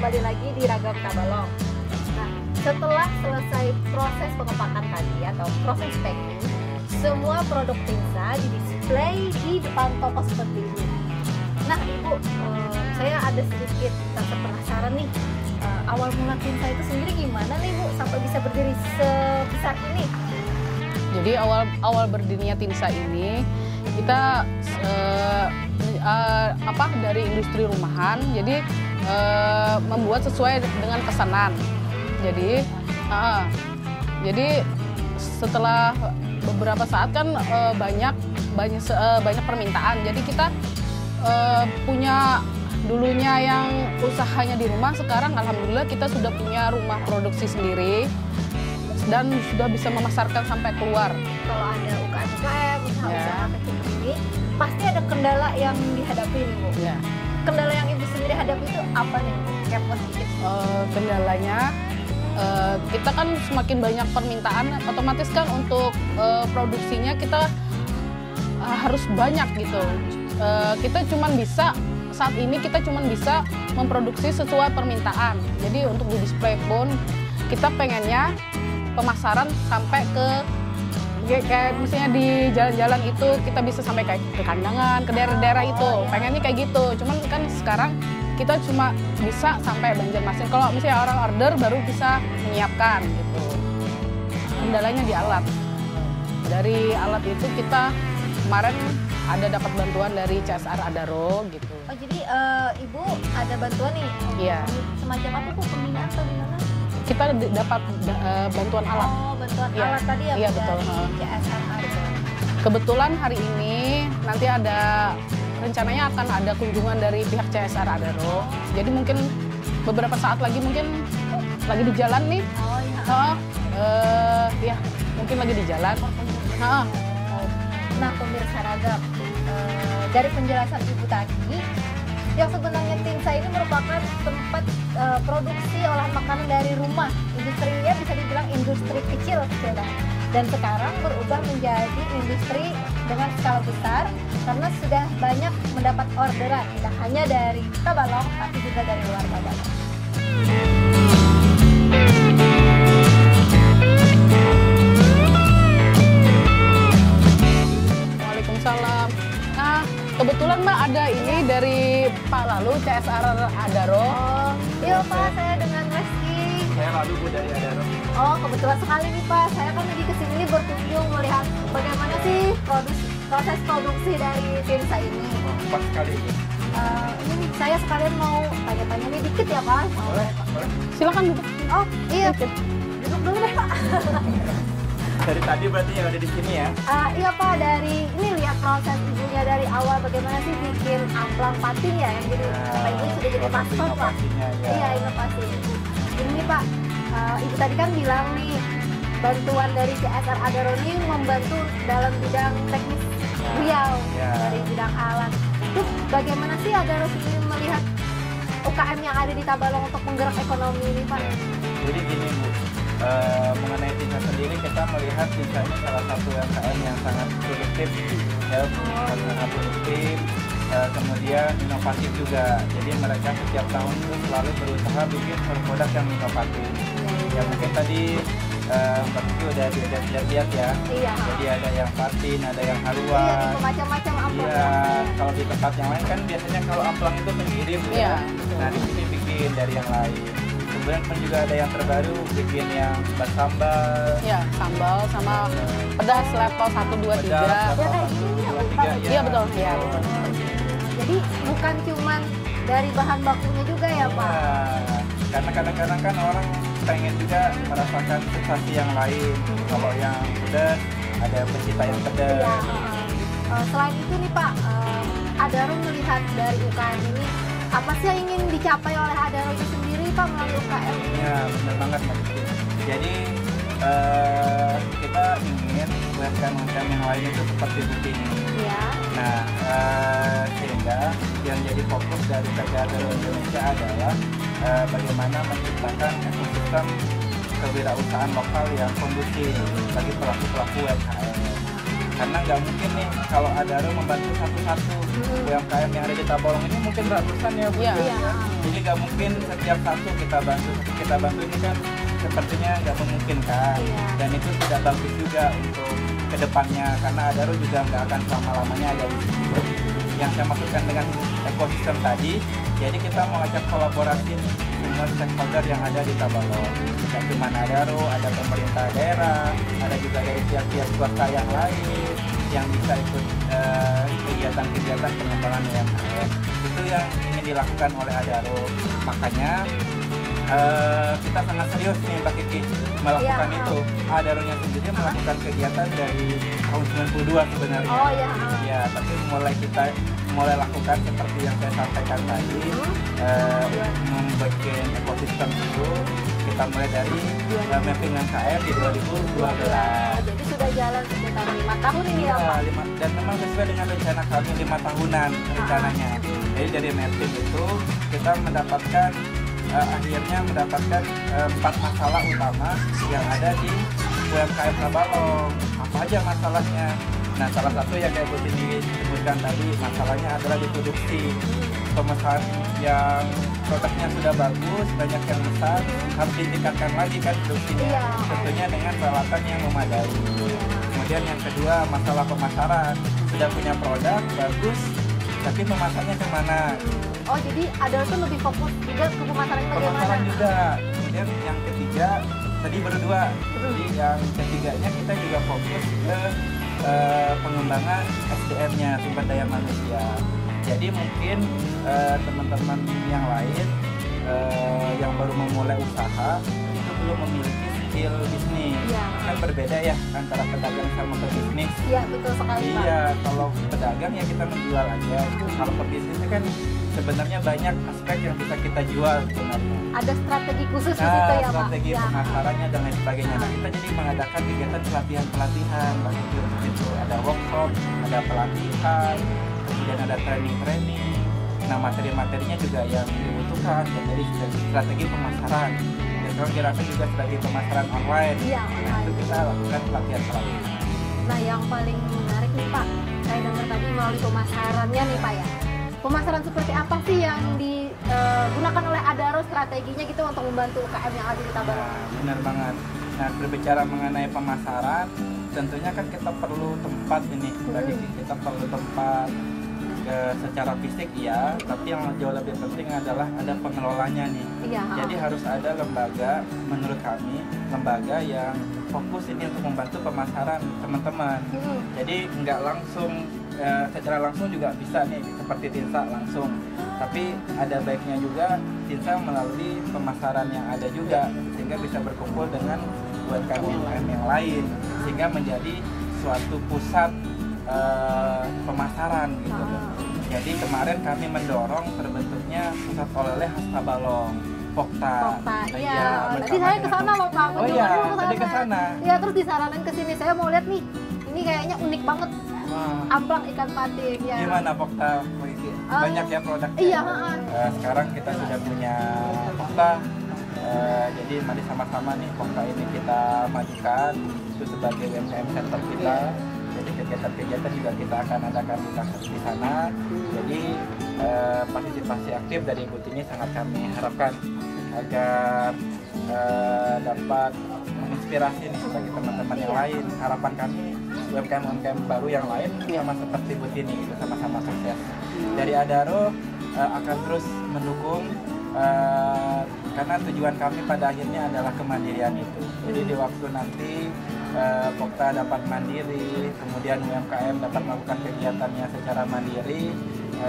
kembali lagi di Ragam Tabalong. Nah, setelah selesai proses pengepakan tadi atau proses packing, semua produk Tinsa di-display di depan toko seperti ini. Nah, Ibu, saya ada sedikit rasa penasaran nih. Awal mula Tinsa itu sendiri gimana nih, Bu, sampai bisa berdiri sebesar ini? Jadi awal berdirinya Tinsa ini kita dari industri rumahan, jadi membuat sesuai dengan pesanan. Jadi setelah beberapa saat kan banyak permintaan. Jadi kita punya dulunya yang usahanya di rumah, sekarang alhamdulillah kita sudah punya rumah produksi sendiri dan sudah bisa memasarkan sampai keluar. Kalau ada UKM, usaha-usaha kecil ini, pasti ada kendala yang dihadapi nih, Bu. Ya. Kendala yang Ibu sendiri hadapi itu apa nih, Bu? Kepo sedikit. Kendalanya, kita kan semakin banyak permintaan, otomatis kan untuk produksinya kita harus banyak gitu. Saat ini kita cuma bisa memproduksi sesuai permintaan. Jadi untuk di display pun kita pengennya pemasaran sampai ke kayak misalnya di jalan-jalan itu kita bisa sampai kayak ke kandangan, ke daerah-daerah itu. Pengennya kayak gitu. Cuman kan sekarang kita cuma bisa sampai Banjarmasin. Kalau misalnya orang order baru bisa menyiapkan gitu. Kendalanya di alat. Dari alat itu kita kemarin ada dapat bantuan dari CSR Adaro gitu. Oh, jadi Ibu ada bantuan nih? Iya. Semacam apa, Bu? Pembinaan atau gimana? Kita dapat bantuan alat. Oh, bantuan Iya. alat tadi ya, Iya, Bu, betul. dari CSR Adaro. Kebetulan hari ini nanti rencananya akan ada kunjungan dari pihak CSR Adaro. Jadi mungkin beberapa saat lagi mungkin lagi di jalan nih. Oh, iya. Ya mungkin lagi di jalan. Nah, pemirsa Ragam, dari penjelasan Ibu tadi, yang sebenarnya Tinsa ini merupakan tempat produksi olahan makanan dari rumah. Industrinya bisa dibilang industri kecil banget. Dan sekarang berubah menjadi industri dengan skala besar karena sudah banyak mendapat orderan, tidak hanya dari Tabalong tapi juga dari luar Tabalong. Waalaikumsalam. Nah, kebetulan Mbak ada ini dari Pak Lalu CSR Adaro. Oh, iya Pak, saya dengan Reski. Saya Lalu, Bu, dari Adaro. Oh, kebetulan sekali nih Pak, saya kan lagi kesini berkunjung melihat bagaimana sih proses produksi dari Tinsa ini. Pas sekali, Bu. Ini nih, saya sekalian mau tanya-tanya nih dikit ya Pak. Boleh. Silakan duduk. Oh iya, duduk dulu deh Pak. Dari tadi berarti yang ada di sini ya? Iya Pak, dari ini lihat proses Ibunya dari awal bagaimana sih bikin amplang patin ya, yang jadi sampai ini sudah jadi maskot Pak. Inovasinya, ya. Iya, inovasi. Ini nih Pak, Ibu tadi kan bilang nih bantuan dari CSR Adaro ini membantu dalam bidang teknis Riau, dari bidang alat. Terus bagaimana sih Adaro sendiri melihat UKM yang ada di Tabalong untuk menggerak ekonomi ini Pak? Jadi gini, Bu, mengenai Tinsa sendiri kita melihat Tinsa ini salah satu UMKM yang sangat produktif, ya, sangat produktif, kemudian inovatif juga. Jadi mereka setiap tahun itu selalu berusaha bikin produk yang inovatif. Ya mungkin tadi Mbak Kiki udah lihat ya. Iya. Jadi ada yang patin, ada yang Iya, haluan. tipe macam-macam amplang. Iya, kalau di tempat yang lain kan biasanya kalau amplang itu sendiri, Bu. Iya. Nah di sini bikin dari yang lain. Kemudian kan juga ada yang terbaru bikin yang sambal. Ya, sambal sama pedas level 1, 2, 3. Ya kayak gini ya, Bu, Pak. Iya betul. Iya betul. Jadi bukan cuman dari bahan bakunya juga ya Pak? Nah, karena kadang-kadang kan orang pengen juga merasakan sensasi yang lain. Kalau yang pedas, ada pencipta yang pedas. Iya. Selain itu nih Pak, Adaro melihat dari UKM ini, apa sih yang ingin dicapai oleh Adaro itu sendiri Pak melalui UKM ini? Ya, benar banget Mbak Kiki. Jadi kita ingin UMKM yang lain itu seperti begini. Iya. Nah, sehingga yang jadi fokus dari PT Adaro Indonesia adalah bagaimana menciptakan ekosistem kewirausahaan lokal yang kondusif bagi pelaku-pelaku UMKM. Karena nggak mungkin nih kalau Adaro membantu satu-satu UMKM yang ada di Tabalong ini mungkin ratusan ya Bu. Iya. Jadi nggak mungkin setiap satu kita bantu ini kan sepertinya nggak memungkinkan. Dan itu tidak bagus juga untuk kedepannya karena Adaro juga nggak akan selama-lamanya ada di situ. Yang saya maksudkan dengan ekosistem tadi, jadi kita mau ajak kolaborasi semua stakeholder yang ada di Tabalong. Tidak cuma Adaro, ada pemerintah daerah, ada juga dari pihak-pihak swasta yang lain yang bisa ikut kegiatan-kegiatan pengembangan UMKM. Itu yang ingin dilakukan oleh Adaro. Makanya kita sangat serius nih Mbak Kiki melakukan itu. Adaronya sendiri melakukan kegiatan dari tahun 92 sebenarnya. Oh ya. Ya, tapi mulai lakukan seperti yang saya sampaikan tadi, membuat ekosistem itu kita mulai dari mapping UMKM di 2012. Jadi sudah jalan sekitar 5 tahun ini ya Pak? Dan memang sesuai dengan rencana kami 5 tahunan rencananya. Jadi dari mapping itu kita akhirnya mendapatkan 4 masalah utama yang ada di UMKM Tabalong. Apa aja masalahnya? Nah, salah satu yang kayak Bu Tini sebutkan tadi, masalahnya adalah di produksi. Pemesan yang produknya sudah bagus, banyak yang pesan, harus ditingkatkan lagi kan produksinya. Tentunya dengan peralatan yang memadai. Kemudian yang kedua, masalah pemasaran. Sudah punya produk, bagus, tapi memasarnya kemana? Oh, jadi Adaro tuh lebih fokus juga ke pemasarannya bagaimana? Pemasaran juga. Kemudian yang ketiga, tadi berdua. Jadi yang ketiganya kita juga fokus ke pengembangan SDM-nya, sumber daya manusia. Jadi mungkin teman-teman yang lain yang baru memulai usaha itu belum memiliki skill bisnis. Kan berbeda ya antara pedagang sama pebisnis. Iya, betul sekali Pak. Iya, kalau pedagang ya kita menjual aja. Kalau pebisnis kan sebenarnya banyak aspek yang bisa kita jual sebenarnya. Ada strategi khusus di situ ya Pak? Strategi pemasarannya dan lain sebagainya. Nah, kita jadi mengadakan kegiatan pelatihan bagi itu. Ada workshop, ada pelatihan, kemudian ada training. Nah, materi-materinya juga yang dibutuhkan. Jadi strategi pemasaran. Dan sekarang kira-kira juga strategi pemasaran online. Nah, itu kita lakukan pelatihan. Nah, yang paling menarik nih Pak, saya dengar tadi melalui pemasarannya nih Pak ya. Pemasaran seperti apa sih yang digunakan oleh Adaro strateginya gitu untuk membantu UKM yang ada di Tabalong? Nah, benar banget. Nah, berbicara mengenai pemasaran, tentunya kan kita perlu tempat ini. Bagi kita perlu tempat secara fisik iya, tapi yang jauh lebih penting adalah ada pengelolanya nih. Jadi harus ada lembaga, menurut kami, lembaga yang fokus ini untuk membantu pemasaran teman-teman. Jadi nggak langsung secara langsung juga bisa nih seperti Tinsa langsung, tapi ada baiknya juga Tinsa melalui pemasaran yang ada juga sehingga bisa berkumpul dengan UMKM yang lain sehingga menjadi suatu pusat pemasaran gitu. Jadi kemarin kami mendorong terbentuknya pusat oleh-oleh khas Tabalong, Pokta. Iya. Tadi saya ke sana loh Pak. Oh iya, tadi ke sana. Iya, terus disaranin ke sini. Saya mau lihat nih. Ini kayaknya unik banget. Amplang ikan patin ya. Gimana Pokta? Banyak ya produknya. Iya. Sekarang kita sudah punya Pokta. Jadi mari sama-sama nih Pokta ini kita majukan itu sebagai UMKM center kita. Jadi kegiatan-kegiatan juga kita akan adakan di sana. Jadi partisipasi aktif dari Ibu Tini sangat kami harapkan agar dapat menginspirasi nih bagi teman-teman yang lain. Harapan kami UMKM baru yang lain sama seperti Bu Tini itu sama-sama sukses. Dari Adaro akan terus mendukung karena tujuan kami pada akhirnya adalah kemandirian itu. Jadi di waktu nanti Pokta dapat mandiri, kemudian UMKM dapat melakukan kegiatannya secara mandiri,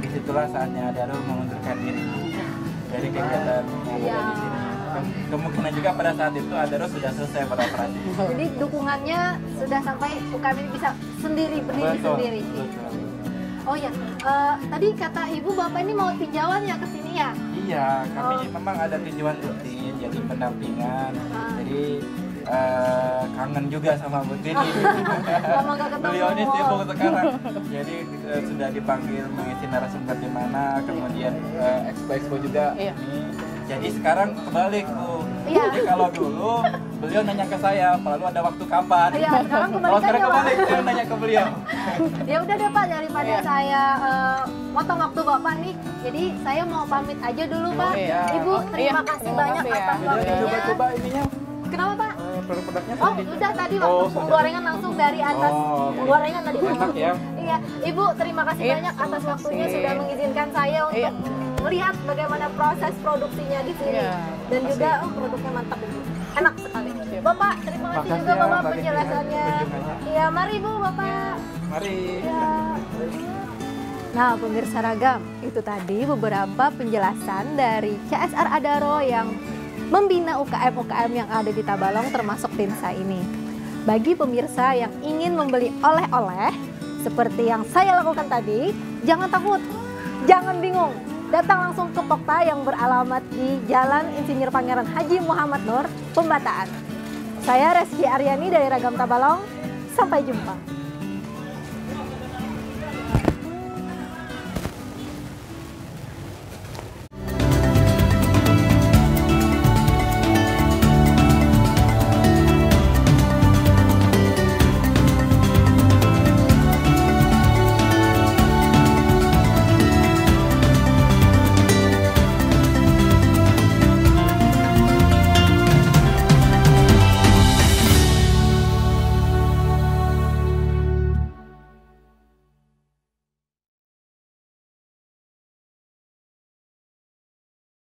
disitulah saatnya Adaro mengundurkan diri dari kegiatan yang ada di sini. Kemungkinan juga pada saat itu Adaro sudah selesai beroperasi. Jadi dukungannya sudah sampai UKM ini bisa sendiri, berdiri sendiri. Betul. Oh ya, tadi kata Ibu Bapak ini mau tinjauan ya ke sini ya? Iya, kami memang ada tinjauan rutin, jadi pendampingan. Jadi kangen juga sama Bu Tini. Lama gak ketemu. Beliau ini sibuk sekarang. Jadi sudah dipanggil mengisi narasumber di mana, kemudian expo juga ini. Jadi sekarang kebalik tuh Iya. Jadi kalau dulu beliau nanya ke saya, lalu ada waktu kapan? Iya, sekarang Kalau sekarang kebalikannya, Pak. kebalik, saya nanya ke beliau. Ya udah deh Pak, daripada Iya. saya motong waktu Bapak nih, jadi saya mau pamit aja dulu Pak. iya. Ibu, terima Iya, kasih terima banyak kasih ya. atas Jadi waktunya. coba-coba ininya, Kenapa Pak? produk-produknya Oh, tadi. udah tadi Oh, waktu sudah. penggorengan langsung dari atas. Oh, Penggorengan tadi enak langsung. ya. Iya, Ibu terima kasih Iya, banyak atas terima waktunya kasih. sudah mengizinkan saya untuk Iya. melihat bagaimana proses produksinya di sini. Iya, Dan makasih. juga produknya mantap Ibu. Enak sekali. Siap. Bapak, terima kasih Makasih juga ya, Bapak Mbak Desi, penjelasannya. kunjungannya. Iya, mari Bu Bapak. Mari. Ya. Nah, pemirsa ragam, itu tadi beberapa penjelasan dari CSR Adaro yang membina UKM-UKM yang ada di Tabalong termasuk Tinsa ini. Bagi pemirsa yang ingin membeli oleh-oleh seperti yang saya lakukan tadi, jangan takut, jangan bingung. Datang langsung ke Pokta yang beralamat di Jalan Insinyur Pangeran Haji Muhammad Nur, Pembataan. Saya Reski Aryani dari Ragam Tabalong, sampai jumpa.